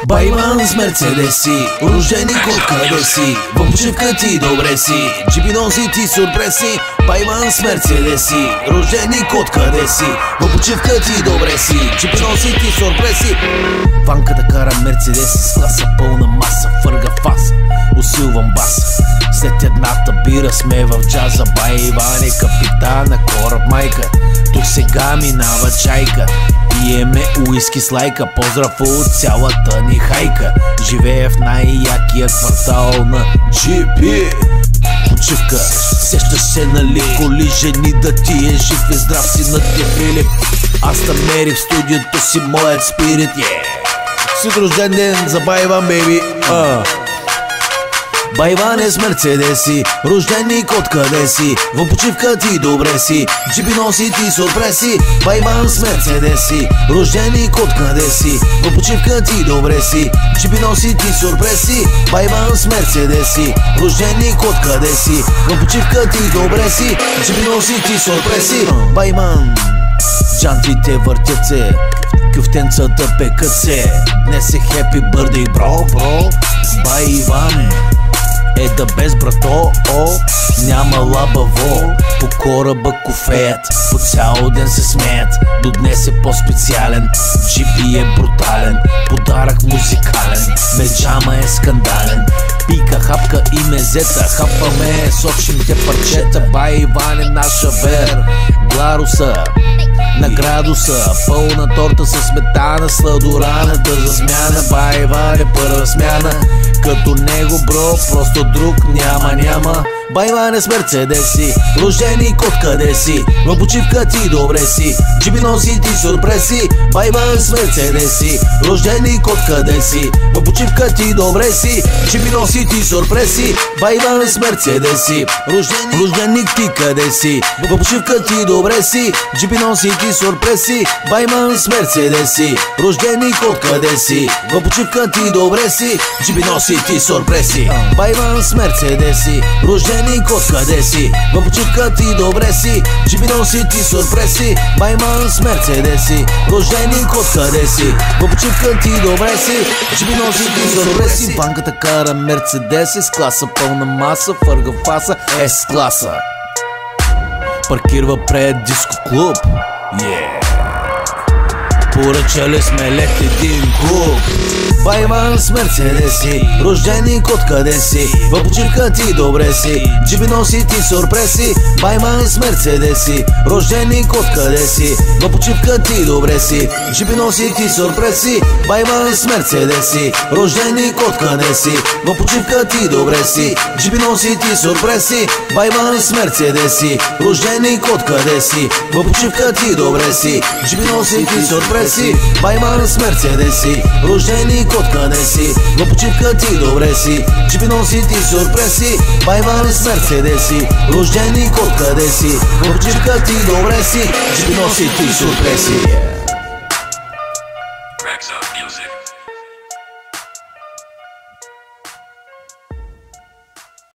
Байман с мерцедеси, рождени код къде си, в почивка ти добре си, джипи носи ти сюрпреси. Байман с мерцедеси, рождени код къде си, в почивка ти добре си, джипи носи ти сюрпреси. Ванката кара мерцедеси с класа пълна маса, фърга фаса, усилвам баса. След едната бира сме в джаза, Байван е капитана, кораб майка. Тук сега минава чайка, пиеме уиски с лайка. Поздрав от цялата ни хайка, живее в най-якия квартал на GP. Почивка, сещаш се нали, коли жени да ти е жив и здрав синът ти Филип. Аз там мери в студиото си моят спирит, Си рожден ден за Байван, бейби. Байван е с мерцедеси, рождени код къде си, в почивка ти добре си, джипи носи ти сюрпреси. Байван с мерцедеси, рождени код къде си, в почивка ти добре си, джипи носи ти сюрпреси. Байван с мерцедеси, рождени код къде си, в почивка ти добре си, джипи носи ти сюрпреси. Байван, джантите въртят се, кюфтенцата пекат се, днес е хепи бърдей, бро. Байван е да без брато, няма лабаво. По кораба кофеят, по цял ден се смеят. До днес е по-специален, джипи е брутален, подарък музикален, меджама е скандален. Пика, хапка и мезета, хапаме сочните парчета. Байван е наша вер, Гларуса на градуса, пълна торта с сметана, сладораната за смяна. Байван е първа смяна, като него бро, просто друг няма. Байван е с мерцедеси, рождени код къде си, в почивка ти добре си, джипи носи ти сюрпреси. Байван с мерцедеси, рождени код къде си, в почивка ти добре си, джипи носи ти сюрпреси. Байван с мерцедеси, рождени ти къде си, в почивка ти добре си, джипи носи ти сюрпреси. Байван с мерцедеси, рождени код къде си, в почивка ти добре си, джипи носи ти сюрпреси. Байван с мерцедеси, рождени код къде си, в почивка ти добре си, джипи носи ти сюрпреси. Байван с мерцедеси, рождени код къде си, в почивка ти добре си, джипи носи ти сюрпреси. Банката кара мерцедеси с класа пълна маса, фърга фаса, С класа. Паркирва пред диско клуб, поръчали сме лет един куп. Байван с мерцедеси, рождени код къде си, в почивка ти добре си, джипи носи ти сюрпреси. Байван с мерцедеси, рождени код къде си, в почивка ти добре си, джипи носи ти сюрпреси. Байван с мерцедеси, рождени код къде си, в почивка ти добре си, джипи носи ти сюрпреси. Байван с мерцедеси, рождени код къде си, в почивка ти добре си, джипи носи ти сюрпреси. Байван с мерцедеси, рождени код къде си, в почивка ти добре си, джипи носи ти сюрпреси. Байван с мерцедеси, рождени код къде си, в почивка ти добре си, джипи носи ти сюрпреси.